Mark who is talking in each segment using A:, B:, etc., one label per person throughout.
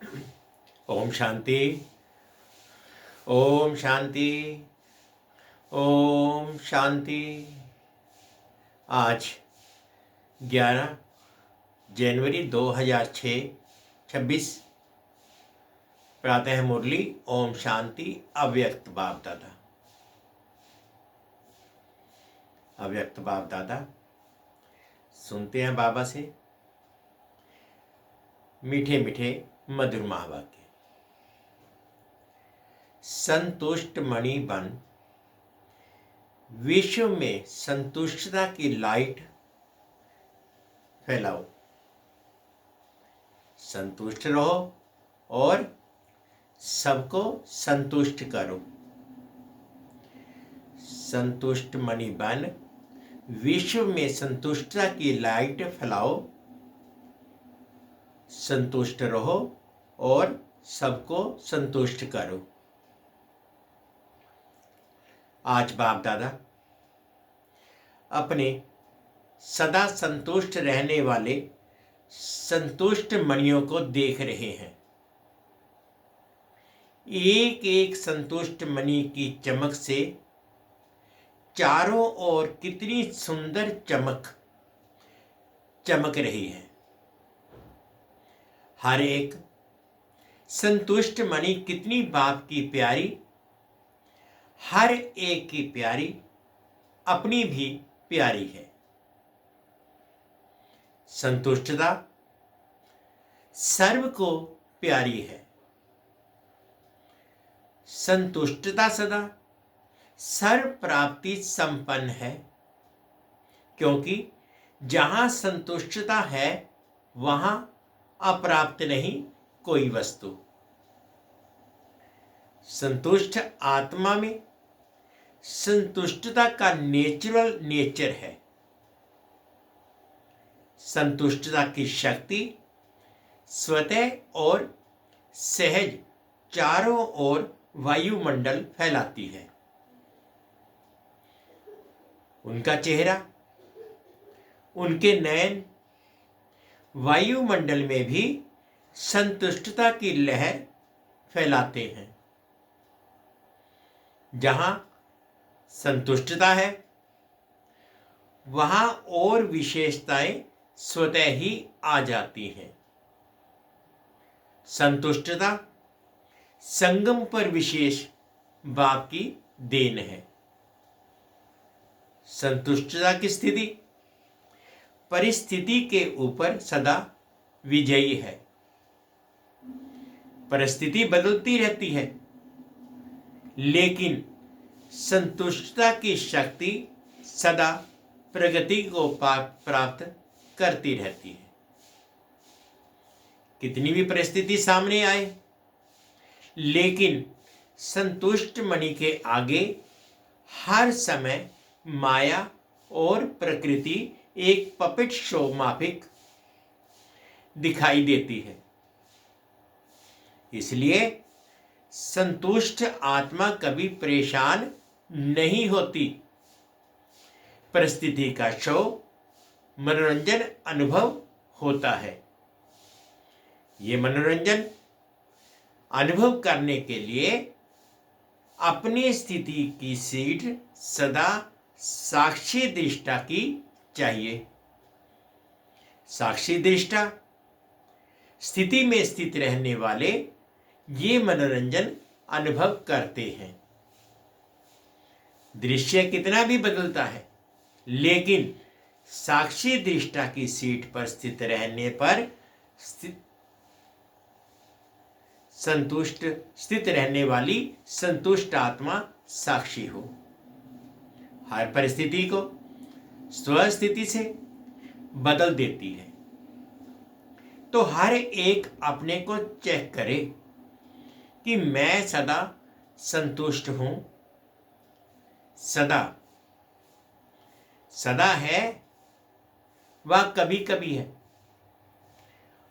A: ओम शांति। ओम शांति। ओम शांति। आज 11 जनवरी 2006 26 प्रातः मुरली। ओम शांति। अव्यक्त बाप दादा। अव्यक्त बाप दादा सुनते हैं बाबा से मीठे मीठे मधुर महावाक्य। संतुष्ट मणि बन विश्व में संतुष्टता की लाइट फैलाओ। संतुष्ट रहो और सबको संतुष्ट करो। संतुष्ट मणि बन विश्व में संतुष्टता की लाइट फैलाओ। संतुष्ट रहो और सबको संतुष्ट करो। आज बाप दादा अपने सदा संतुष्ट रहने वाले संतुष्ट मणियों को देख रहे हैं। एक एक संतुष्ट मणि की चमक से चारों ओर कितनी सुंदर चमक रही है। हर एक संतुष्ट मणि कितनी बाप की प्यारी, हर एक की प्यारी, अपनी भी प्यारी है। संतुष्टता सर्व को प्यारी है। संतुष्टता सदा सर्व प्राप्ति संपन्न है, क्योंकि जहां संतुष्टता है वहां अप्राप्त नहीं कोई वस्तु। संतुष्ट आत्मा में संतुष्टता का नेचुरल नेचर है। संतुष्टता की शक्ति स्वतः और सहज चारों ओर वायुमंडल फैलाती है। उनका चेहरा, उनके नयन वायुमंडल में भी संतुष्टता की लहर फैलाते हैं। जहां संतुष्टता है वहां और विशेषताएं स्वतः ही आ जाती हैं। संतुष्टता संगम पर विशेष बाप की देन है। संतुष्टता की स्थिति परिस्थिति के ऊपर सदा विजयी है। परिस्थिति बदलती रहती है, लेकिन संतुष्टता की शक्ति सदा प्रगति को प्राप्त करती रहती है। कितनी भी परिस्थिति सामने आए, लेकिन संतुष्ट मणि के आगे हर समय माया और प्रकृति एक पपेट शो माफिक दिखाई देती है। इसलिए संतुष्ट आत्मा कभी परेशान नहीं होती। परिस्थिति का शो मनोरंजन अनुभव होता है। ये मनोरंजन अनुभव करने के लिए अपनी स्थिति की सीट सदा साक्षी दृष्टा की चाहिए। साक्षी दृष्टा स्थिति में स्थित रहने वाले ये मनोरंजन अनुभव करते हैं। दृश्य कितना भी बदलता है, लेकिन साक्षी दृष्टा की सीट पर स्थित रहने पर स्थित रहने वाली संतुष्ट आत्मा साक्षी हो। हर परिस्थिति को स्वस्थिति से बदल देती है। तो हर एक अपने को चेक करे कि मैं सदा संतुष्ट हूं। सदा है वह कभी कभी है।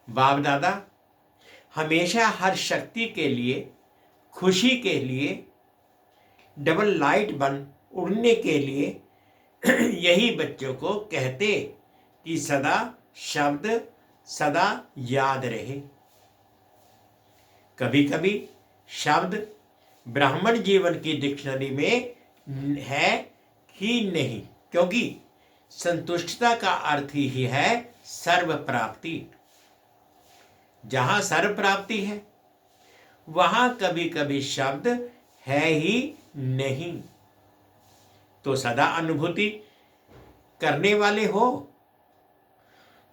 A: बाप दादा हमेशा हर शक्ति के लिए, खुशी के लिए, डबल लाइट बन उड़ने के लिए यही बच्चों को कहते कि सदा शब्द सदा याद रहे। कभी कभी शब्द ब्राह्मण जीवन की डिक्शनरी में है ही नहीं, क्योंकि संतुष्टता का अर्थ ही है सर्व प्राप्ति। जहां सर्व प्राप्ति है वहां कभी कभी शब्द है ही नहीं। तो सदा अनुभूति करने वाले हो,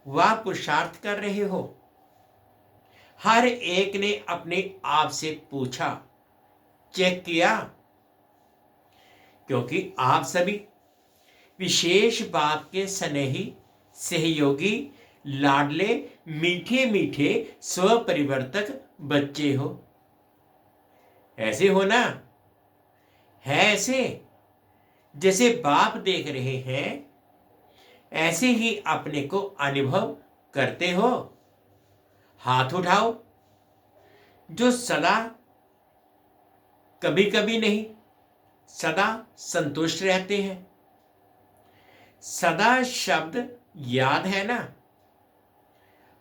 A: वह पुरुषार्थ कर रहे हो। हर एक ने अपने आप से पूछा, चेक किया, क्योंकि आप सभी विशेष बाप के स्नेही, सहयोगी, लाडले, मीठे मीठे स्वपरिवर्तक बच्चे हो। ऐसे हो ना? है ऐसे? जैसे बाप देख रहे हैं ऐसे ही अपने को अनुभव करते हो? हाथ उठाओ जो सदा, कभी कभी नहीं, सदा संतुष्ट रहते हैं। सदा शब्द याद है ना?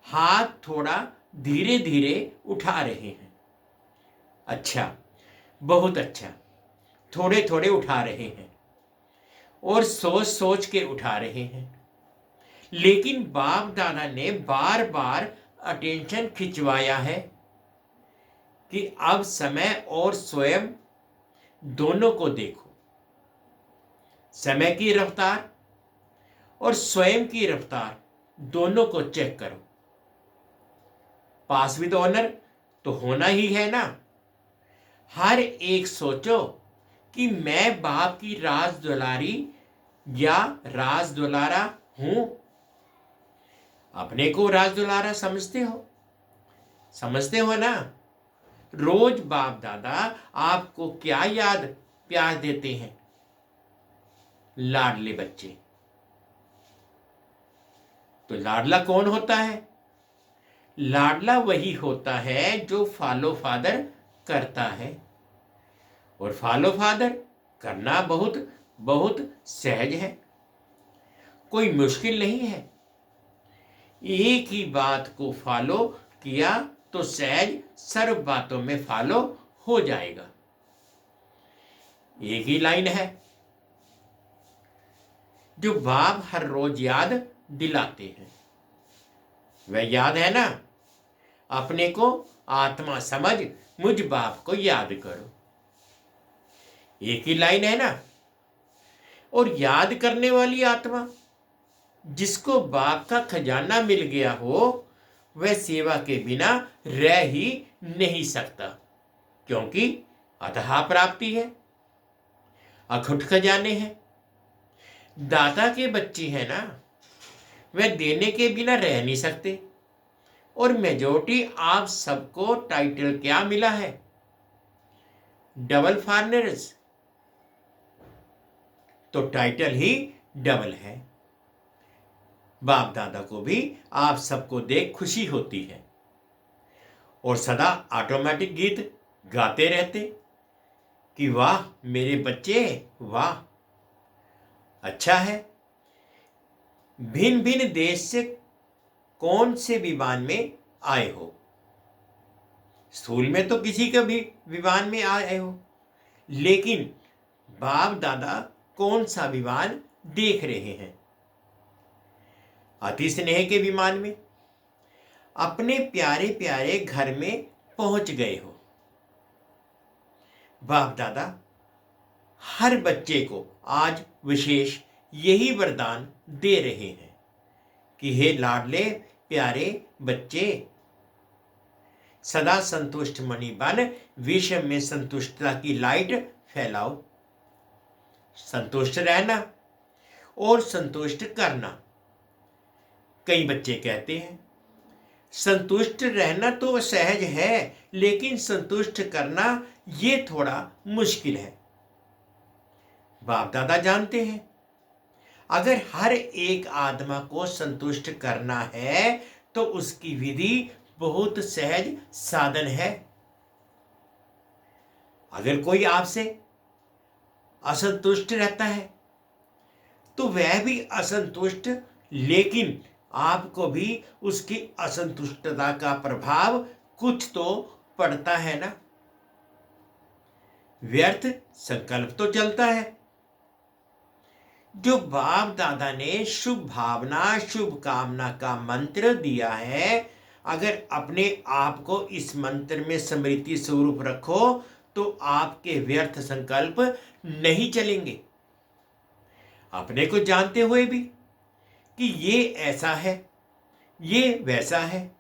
A: हाथ थोड़ा धीरे धीरे उठा रहे हैं। अच्छा, बहुत अच्छा। थोड़े थोड़े उठा रहे हैं और सोच सोच के उठा रहे हैं। लेकिन बाप दादा ने बार बार अटेंशन खिंचवाया है कि अब समय और स्वयं दोनों को देखो। समय की रफ्तार और स्वयं की रफ्तार दोनों को चेक करो। पास विद ऑनर तो होना ही है ना। हर एक सोचो कि मैं बाप की राज दुलारी या राज दुलारा हूं। अपने को राज दुलारा समझते हो? समझते हो ना? रोज बाप दादा आपको क्या याद प्यार देते हैं? लाडले बच्चे। तो लाडला कौन होता है? लाडला वही होता है जो फॉलो फादर करता है। और फॉलो फादर करना बहुत बहुत सहज है, कोई मुश्किल नहीं है। एक ही बात को फॉलो किया तो सहज सर्व बातों में फॉलो हो जाएगा। एक ही लाइन है जो बाप हर रोज याद दिलाते हैं। वह याद है ना? अपने को आत्मा समझ मुझ बाप को याद करो। एक ही लाइन है ना? और याद करने वाली आत्मा जिसको बाप का खजाना मिल गया हो, वह सेवा के बिना रह ही नहीं सकता, क्योंकि अथाह प्राप्ति है, अखुट खजाने हैं। दाता के बच्चे हैं ना, वह देने के बिना रह नहीं सकते। और मेजॉरिटी आप सबको टाइटल क्या मिला है? Double foreigners. तो टाइटल ही डबल है। बाप दादा को भी आप सबको देख खुशी होती है और सदा ऑटोमेटिक गीत गाते रहते कि वाह मेरे बच्चे वाह। अच्छा है। भिन्न भिन्न देश से कौन से विमान में आए हो? स्थूल में तो किसी का भी विमान में आए हो, लेकिन बाप दादा कौन सा विमान देख रहे हैं? अति स्नेह के विमान में अपने प्यारे प्यारे घर में पहुंच गए हो। बाप दादा हर बच्चे को आज विशेष यही वरदान दे रहे हैं कि हे लाडले प्यारे बच्चे, सदा संतुष्ट मणि बन विश्व में संतुष्टता की लाइट फैलाओ। संतुष्ट रहना और संतुष्ट करना। कई बच्चे कहते हैं संतुष्ट रहना तो सहज है, लेकिन संतुष्ट करना ये थोड़ा मुश्किल है। बाप दादा जानते हैं अगर हर एक आत्मा को संतुष्ट करना है तो उसकी विधि बहुत सहज साधन है। अगर कोई आपसे असंतुष्ट रहता है तो वह भी असंतुष्ट, लेकिन आपको भी उसकी असंतुष्टता का प्रभाव कुछ तो पड़ता है ना, व्यर्थ संकल्प तो चलता है। जो बाप दादा ने शुभ भावना शुभ कामना का मंत्र दिया है, अगर अपने आप को इस मंत्र में स्मृति स्वरूप रखो तो आपके व्यर्थ संकल्प नहीं चलेंगे। अपने को जानते हुए भी कि ये ऐसा है, ये वैसा है,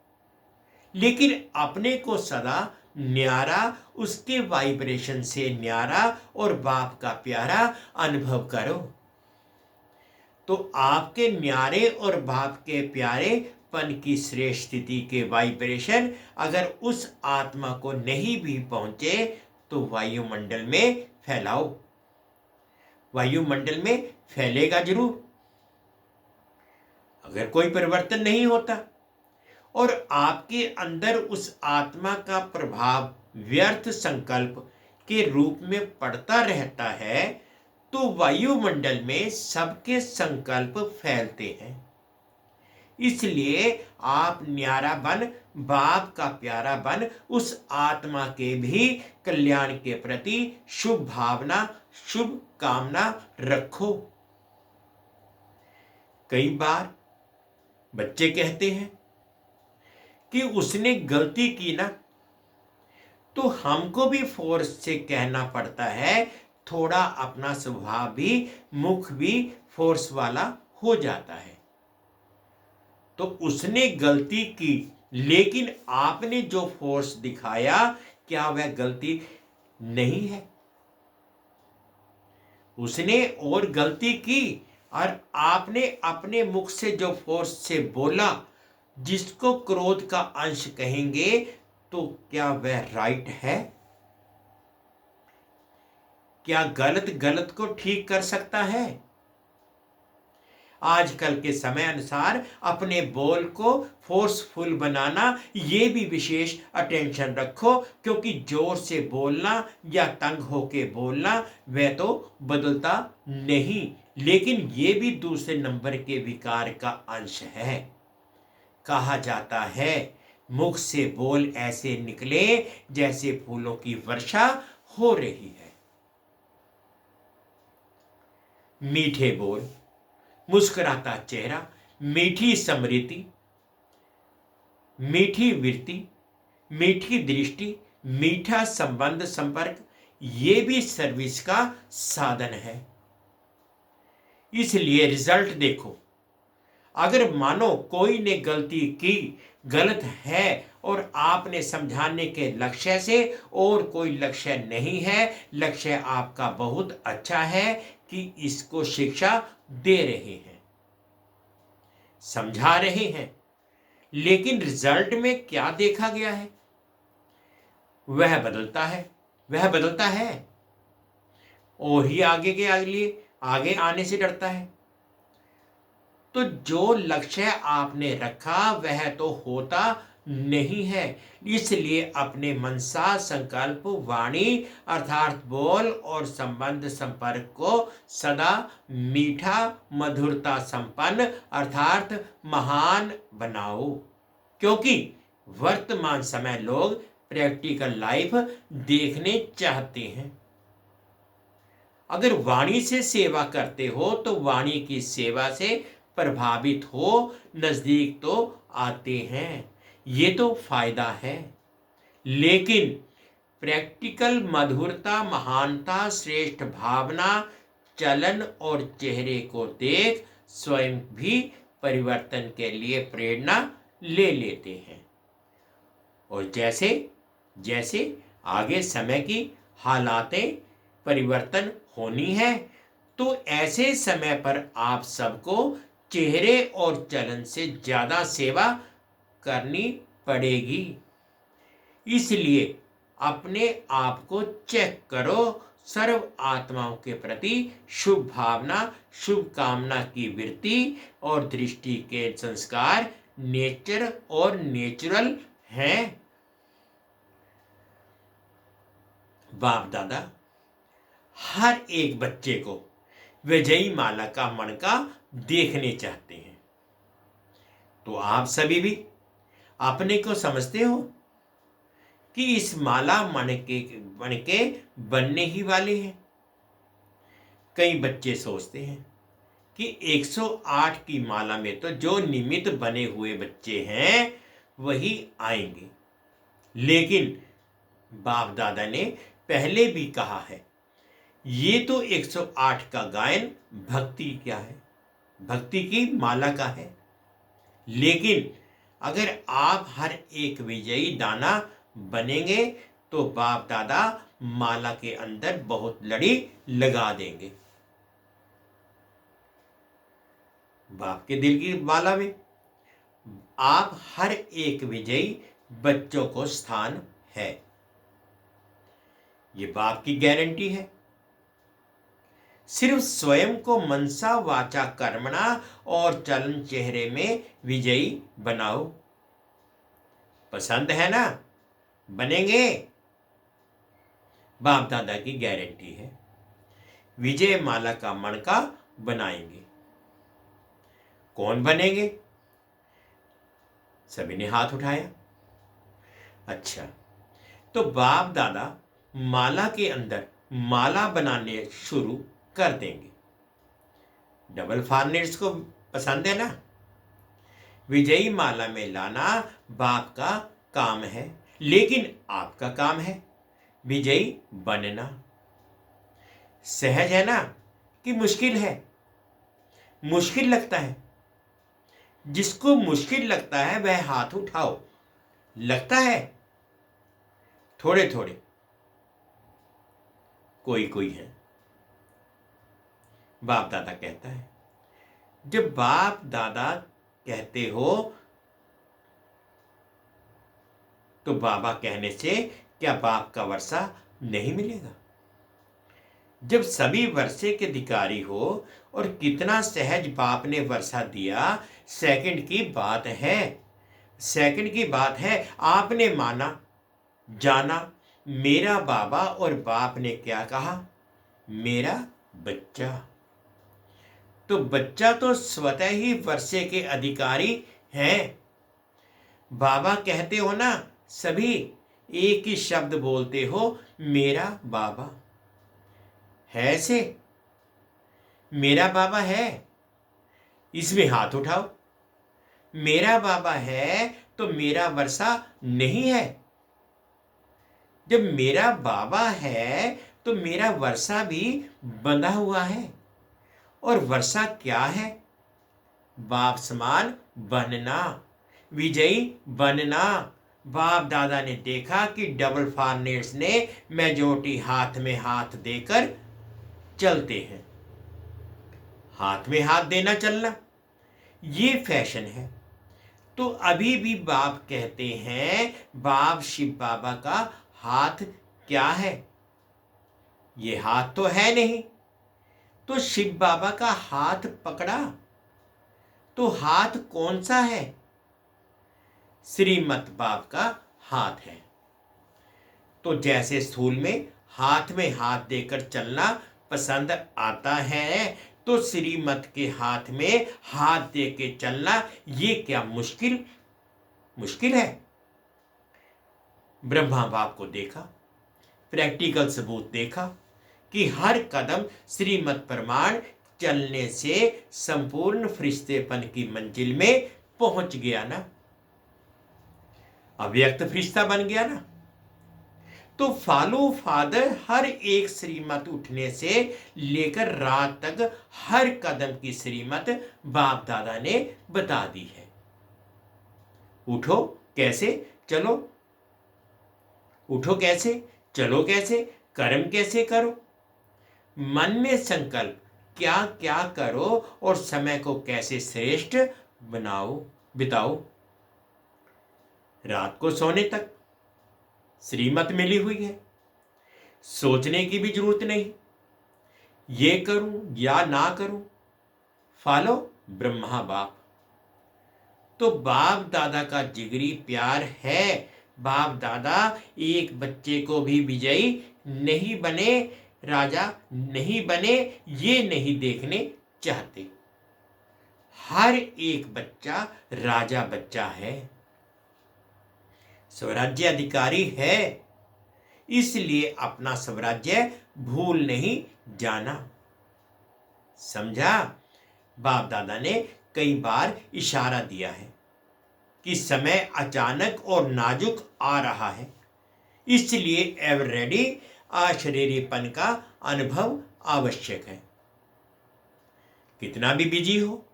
A: लेकिन अपने को सदा न्यारा, उसके वाइब्रेशन से न्यारा और बाप का प्यारा अनुभव करो। तो आपके न्यारे और बाप के प्यारे पन की श्रेष्ठ स्थिति के वाइब्रेशन अगर उस आत्मा को नहीं भी पहुंचे तो वायुमंडल में फैलाओ। वायुमंडल में फैलेगा जरूर। अगर कोई परिवर्तन नहीं होता और आपके अंदर उस आत्मा का प्रभाव व्यर्थ संकल्प के रूप में पड़ता रहता है तो वायुमंडल में सबके संकल्प फैलते हैं। इसलिए आप न्यारा बन, बाप का प्यारा बन, उस आत्मा के भी कल्याण के प्रति शुभ भावना शुभ कामना रखो। कई बार बच्चे कहते हैं कि उसने गलती की ना, तो हमको भी फोर्स से कहना पड़ता है, थोड़ा अपना स्वभाव भी मुख भी फोर्स वाला हो जाता है। तो उसने गलती की, लेकिन आपने जो फोर्स दिखाया क्या वह गलती नहीं है? उसने और गलती की और आपने अपने मुख से जो फोर्स से बोला, जिसको क्रोध का अंश कहेंगे, तो क्या वह राइट है? क्या गलत गलत को ठीक कर सकता है? आजकल के समय अनुसार अपने बोल को फोर्सफुल बनाना, ये भी विशेष अटेंशन रखो, क्योंकि जोर से बोलना या तंग होके बोलना वह तो बदलता नहीं, लेकिन ये भी दूसरे नंबर के विकार का अंश है। कहा जाता है मुख से बोल ऐसे निकले जैसे फूलों की वर्षा हो रही है। मीठे बोल, मुस्कुराता चेहरा, मीठी स्मृति, मीठी वृत्ति, मीठी दृष्टि, मीठा संबंध संपर्क, ये भी सर्विस का साधन है। इसलिए रिजल्ट देखो। अगर मानो कोई ने गलती की, गलत है, और आपने समझाने के लक्ष्य से और कोई लक्ष्य नहीं है, लक्ष्य आपका बहुत अच्छा है कि इसको शिक्षा दे रहे हैं, समझा रहे हैं, लेकिन रिजल्ट में क्या देखा गया है? वह बदलता है, वह बदलता है और ही आगे आने से डरता है। तो जो लक्ष्य आपने रखा वह तो होता नहीं है। इसलिए अपने मनसा संकल्प वाणी अर्थात बोल और संबंध संपर्क को सदा मीठा मधुरता संपन्न अर्थात महान बनाओ, क्योंकि वर्तमान समय लोग प्रैक्टिकल लाइफ देखने चाहते हैं। अगर वाणी से सेवा करते हो तो वाणी की सेवा से प्रभावित हो नजदीक तो आते हैं, ये तो फायदा है। लेकिन प्रैक्टिकल मधुरता महानता श्रेष्ठ भावना चलन और चेहरे को देख स्वयं भी परिवर्तन के लिए प्रेरणा ले लेते हैं। और जैसे जैसे आगे समय की हालातें परिवर्तन होनी है, तो ऐसे समय पर आप सबको चेहरे और चलन से ज्यादा सेवा करनी पड़ेगी। इसलिए अपने आप को चेक करो, सर्व आत्माओं के प्रति शुभ भावना शुभ कामना की वृत्ति और दृष्टि के संस्कार नेचर और नेचुरल हैं। बाप दादा हर एक बच्चे को विजयी माला का मणका देखने चाहते हैं। तो आप सभी भी अपने को समझते हो कि इस माला मन के बनने ही वाले हैं। कई बच्चे सोचते हैं कि 108 की माला में तो जो निमित्त बने हुए बच्चे हैं वही आएंगे, लेकिन बाप दादा ने पहले भी कहा है ये तो 108 का गायन भक्ति क्या है, भक्ति की माला का है। लेकिन अगर आप हर एक विजयी दाना बनेंगे तो बाप दादा माला के अंदर बहुत लड़ी लगा देंगे। बाप के दिल की माला में आप हर एक विजयी बच्चों को स्थान है, ये बाप की गारंटी है। सिर्फ स्वयं को मनसा वाचा कर्मणा और चलन चेहरे में विजयी बनाओ। पसंद है ना, बनेंगे। बाप दादा की गारंटी है, विजय माला का मणका बनाएंगे। कौन बनेंगे? सभी ने हाथ उठाया। अच्छा, तो बाप दादा माला के अंदर माला बनाने शुरू कर देंगे। डबल फॉर्नेट्स को पसंद है ना, विजयी माला में लाना बाप का काम है, लेकिन आपका काम है विजयी बनना। सहज है ना कि मुश्किल है? मुश्किल लगता है। जिसको मुश्किल लगता है वह हाथ उठाओ। लगता है थोड़े थोड़े, कोई कोई है। बाप दादा कहता है, जब बाप दादा कहते हो तो बाबा कहने से क्या बाप का वर्षा नहीं मिलेगा? जब सभी वर्षे के अधिकारी हो और कितना सहज बाप ने वर्षा दिया, सेकंड की बात है। सेकंड की बात है, आपने माना जाना मेरा बाबा, और बाप ने क्या कहा? मेरा बच्चा। तो बच्चा तो स्वतः ही वर्षे के अधिकारी हैं। बाबा कहते हो ना, सभी एक ही शब्द बोलते हो, मेरा बाबा है। से मेरा बाबा है, इसमें हाथ उठाओ। मेरा बाबा है तो मेरा वर्षा नहीं है। जब मेरा बाबा है तो मेरा वर्षा भी बंधा हुआ है। और वर्षा क्या है? बाप समान बनना, विजयी बनना। बाप दादा ने देखा कि डबल फॉर्नेट्स ने मेजॉरिटी हाथ में हाथ देकर चलते हैं। हाथ में हाथ देना चलना ये फैशन है। तो अभी भी बाप कहते हैं, बाप शिव बाबा का हाथ क्या है? ये हाथ तो है नहीं। तो शिव बाबा का हाथ पकड़ा तो हाथ कौन सा है? श्रीमत बाप का हाथ है। तो जैसे स्थूल में हाथ देकर चलना पसंद आता है, तो श्रीमत के हाथ में हाथ दे के चलना ये क्या मुश्किल है? ब्रह्मा बाप को देखा, प्रैक्टिकल सबूत देखा कि हर कदम श्रीमत प्रमाण चलने से संपूर्ण फरिश्तेपन की मंजिल में पहुंच गया ना, अव्यक्त फरिश्ता बन गया ना। तो फॉलो फादर हर एक श्रीमत उठने से लेकर रात तक हर कदम की श्रीमत बाप दादा ने बता दी है। उठो कैसे, चलो। उठो कैसे, चलो कैसे, कर्म कैसे करो, मन में संकल्प क्या क्या करो और समय को कैसे श्रेष्ठ बिताओ। रात को सोने तक श्रीमत मिली हुई है, सोचने की भी जरूरत नहीं, ये करूं या ना करूं, फॉलो ब्रह्मा बाप। तो बाप दादा का जिगरी प्यार है। बाप दादा एक बच्चे को भी विजयी नहीं बने, राजा नहीं बने, ये नहीं देखने चाहते। हर एक बच्चा राजा बच्चा है। स्वराज्य अधिकारी है, इसलिए अपना स्वराज्य भूल नहीं जाना। समझा? बाप दादा ने कई बार इशारा दिया है कि समय अचानक और नाजुक आ रहा है, इसलिए एवर रेडी अशरीरीपन का अनुभव आवश्यक है। कितना भी बिजी हो,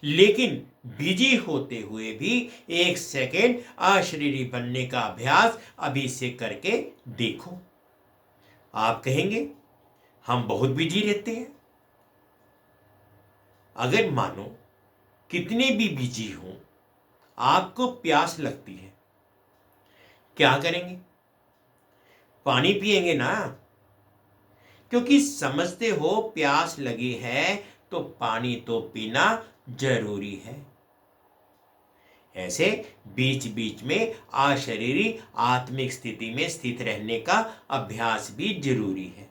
A: लेकिन बिजी होते हुए भी 1 सेकेंड अशरीरी बनने का अभ्यास अभी से करके देखो। आप कहेंगे हम बहुत बिजी रहते हैं। अगर मानो कितने भी बिजी हो, आपको प्यास लगती है, क्या करेंगे? पानी पिएंगे ना, क्योंकि समझते हो प्यास लगी है तो पानी तो पीना जरूरी है। ऐसे बीच बीच में अशरीरी आत्मिक स्थिति में स्थित रहने का अभ्यास भी जरूरी है,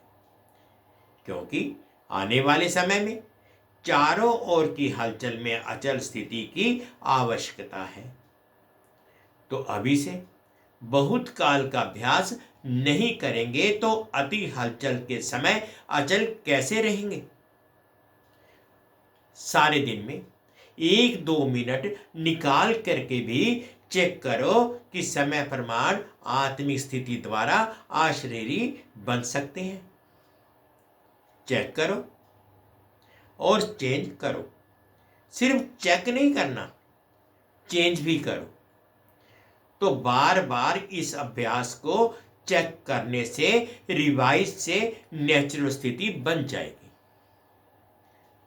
A: क्योंकि आने वाले समय में चारों ओर की हलचल में अचल स्थिति की आवश्यकता है। तो अभी से बहुत काल का अभ्यास नहीं करेंगे तो अति हलचल के समय अचल कैसे रहेंगे? सारे दिन में 1-2 मिनट निकाल करके भी चेक करो कि समय प्रमाण आत्मिक स्थिति द्वारा अशरीरी बन सकते हैं। चेक करो और चेंज करो। सिर्फ चेक नहीं करना, चेंज भी करो। तो बार बार इस अभ्यास को चेक करने से रिवाइज से नेचुरल स्थिति बन जाएगी।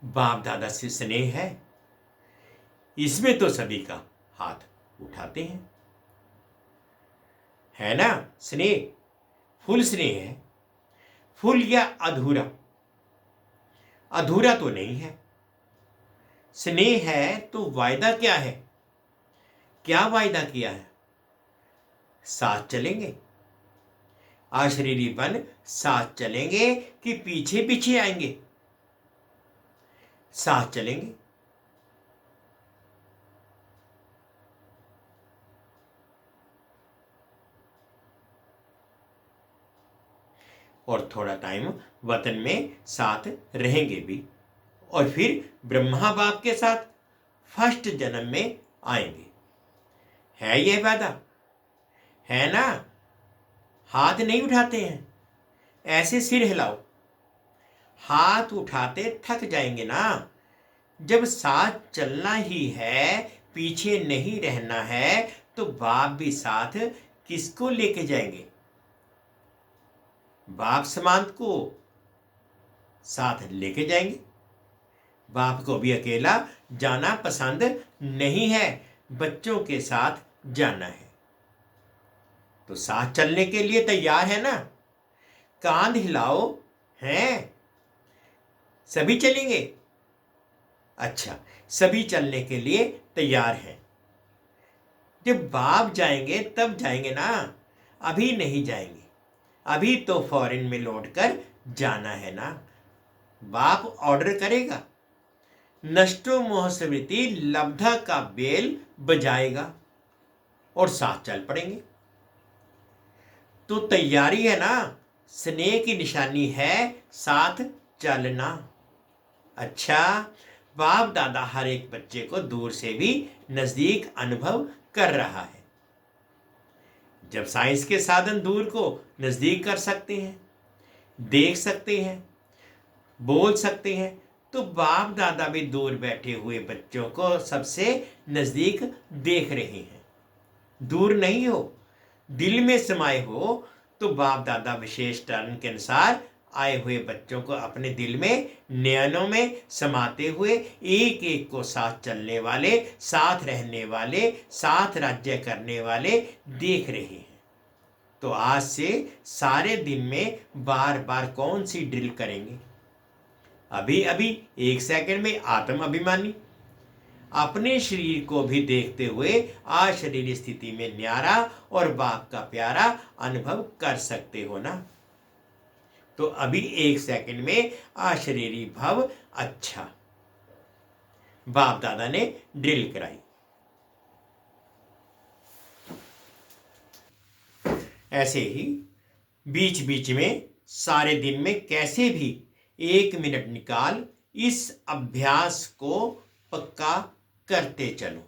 A: बाप दादा से स्नेह इसमें तो सभी का हाथ उठाते हैं, है ना? स्नेह, फुल स्नेह है। फुल या अधूरा? अधूरा तो नहीं है। स्नेह है तो वायदा क्या है? क्या वायदा किया है? साथ चलेंगे। अशरीरी बन साथ चलेंगे कि पीछे पीछे आएंगे? साथ चलेंगे। और थोड़ा टाइम वतन में साथ रहेंगे भी, और फिर ब्रह्मा बाप के साथ फर्स्ट जन्म में आएंगे। है यह वादा? है ना? हाथ नहीं उठाते हैं, ऐसे सिर हिलाओ। हाथ उठाते थक जाएंगे ना। जब साथ चलना ही है, पीछे नहीं रहना है, तो बाप भी साथ किसको लेके जाएंगे? बाप समांत को साथ लेके जाएंगे। बाप को भी अकेला जाना पसंद नहीं है, बच्चों के साथ जाना है। तो साथ चलने के लिए तैयार है ना? कांध हिलाओ। हैं? सभी चलेंगे? अच्छा, सभी चलने के लिए तैयार हैं। जब बाप जाएंगे तब जाएंगे ना, अभी नहीं जाएंगे। अभी तो फॉरेन में लौट कर जाना है ना। बाप ऑर्डर करेगा, नष्टो मोह स्मृति लब्धा का बेल बजाएगा और साथ चल पड़ेंगे। तो तैयारी है ना? स्नेह की निशानी है साथ चलना। अच्छा, बाप दादा हर एक बच्चे को दूर से भी नजदीक अनुभव कर रहा है। जब साइंस के साधन दूर को नजदीक कर सकते हैं, देख सकते हैं, बोल सकते हैं, तो बाप दादा भी दूर बैठे हुए बच्चों को सबसे नजदीक देख रहे हैं। दूर नहीं हो, दिल में समाये हो, तो बाप दादा विशेष टर्न के अनुसार आए हुए बच्चों को अपने दिल में, नयनों में समाते हुए एक एक को साथ चलने वाले, साथ रहने वाले, साथ राज्य करने वाले देख रहे हैं। तो आज से सारे दिन में बार बार कौन सी ड्रिल करेंगे? अभी अभी 1 सेकंड में आत्म अभिमानी अपने शरीर को भी देखते हुए अशरीरी स्थिति में न्यारा और बाप का प्यारा अनुभव कर सकते हो ना। तो अभी 1 सेकंड में अशरीरी भव। अच्छा, बाप दादा ने ड्रिल कराई। ऐसे ही बीच बीच में सारे दिन में कैसे भी 1 मिनट निकाल इस अभ्यास को पक्का करते चलो,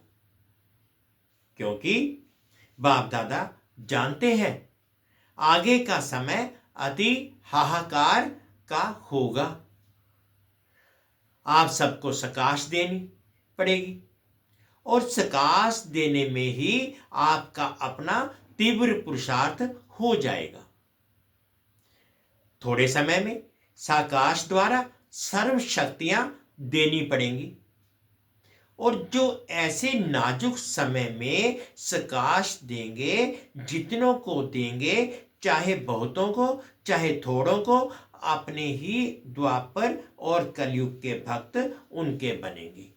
A: क्योंकि बाप दादा जानते हैं आगे का समय अति हाहाकार का होगा। आप सबको सकाश देनी पड़ेगी और सकाश देने में ही आपका अपना तीव्र पुरुषार्थ हो जाएगा। थोड़े समय में साकाश द्वारा सर्व शक्तियां देनी पड़ेंगी और जो ऐसे नाजुक समय में सकाश देंगे, जितनों को देंगे, चाहे बहुतों को चाहे थोड़ों को, अपने ही द्वापर और कलयुग के भक्त उनके बनेंगे।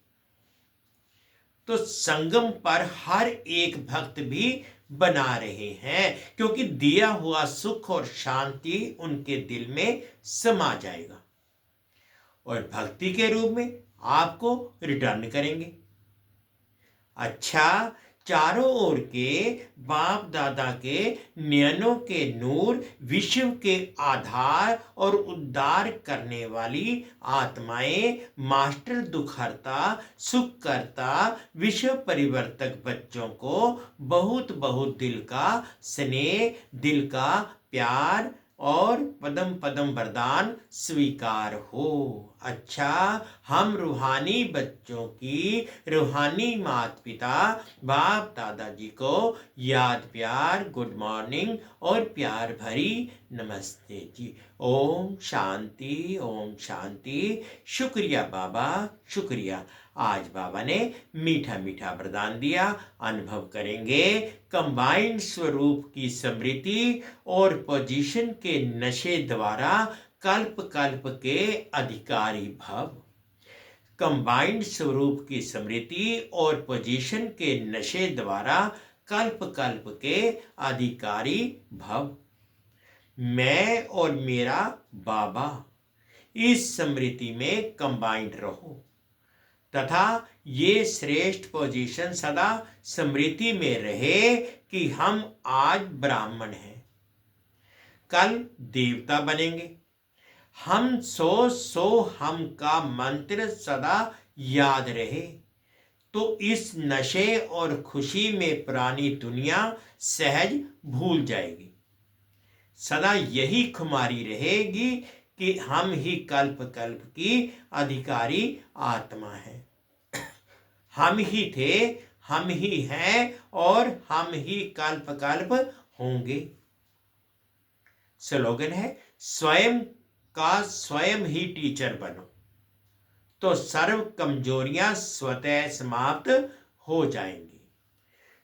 A: तो संगम पर हर एक भक्त भी बना रहे हैं, क्योंकि दिया हुआ सुख और शांति उनके दिल में समा जाएगा और भक्ति के रूप में आपको रिटर्न करेंगे। अच्छा, चारों ओर के बाप दादा के नयनों के नूर, विश्व के आधार और उद्धार करने वाली आत्माएं, मास्टर दुखहर्ता, सुख करता, विश्व परिवर्तक बच्चों को बहुत बहुत दिल का स्नेह, दिल का प्यार और पदम पदम वरदान स्वीकार हो। अच्छा, हम रूहानी बच्चों की रूहानी माता पिता बाप दादाजी को याद प्यार, गुड मॉर्निंग और प्यार भरी नमस्ते जी। ओम शांति, ओम शांति। शुक्रिया बाबा, शुक्रिया। आज बाबा ने मीठा मीठा वरदान दिया। अनुभव करेंगे कंबाइंड स्वरूप की स्मृति और पोजीशन के नशे द्वारा कल्प कल्प के अधिकारी भव। कंबाइंड स्वरूप की स्मृति और पोजीशन के नशे द्वारा कल्प कल्प के अधिकारी भव। मैं और मेरा बाबा इस स्मृति में कंबाइंड रहो तथा ये श्रेष्ठ पोजीशन सदा स्मृति में रहे कि हम आज ब्राह्मण हैं, कल देवता बनेंगे। हम सो हम का मंत्र सदा याद रहे, तो इस नशे और खुशी में पुरानी दुनिया सहज भूल जाएगी। सदा यही खुमारी रहेगी कि हम ही कल्प कल्प की अधिकारी आत्मा है। हम ही थे, हम ही हैं और हम ही कल्प कल्प होंगे। स्लोगन है, स्वयं का स्वयं ही टीचर बनो तो सर्व कमजोरियां स्वतः समाप्त हो जाएंगी।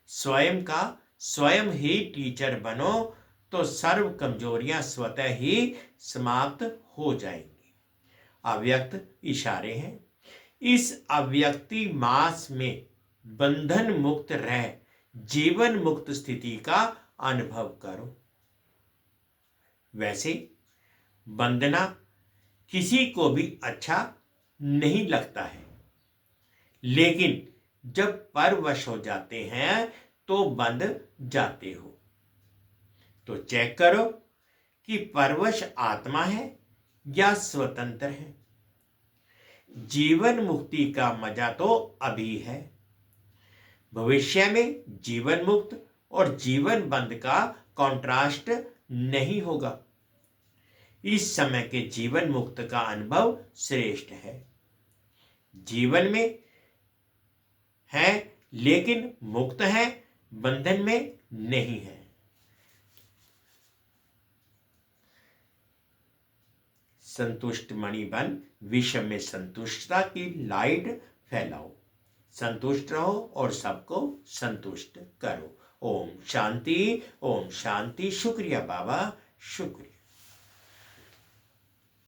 A: स्वयं का स्वयं ही टीचर बनो तो सर्व कमजोरियां स्वतः ही समाप्त हो जाएंगी। अव्यक्त इशारे हैं। इस अव्यक्ति मास में बंधन मुक्त रह जीवन मुक्त स्थिति का अनुभव करो। वैसे बंधना किसी को भी अच्छा नहीं लगता है, लेकिन जब परवश हो जाते हैं तो बंध जाते हो। तो चेक करो कि परवश आत्मा है या स्वतंत्र है। जीवन मुक्ति का मजा तो अभी है, भविष्य में जीवन मुक्त और जीवन बंद का कॉन्ट्रास्ट नहीं होगा। इस समय के जीवन मुक्त का अनुभव श्रेष्ठ है। जीवन में है लेकिन मुक्त है, बंधन में नहीं है। संतुष्ट मणि बन विश्व में संतुष्टता की लाइट फैलाओ। संतुष्ट रहो और सबको संतुष्ट करो। ओम शांति, ओम शांति। शुक्रिया बाबा, शुक्रिया।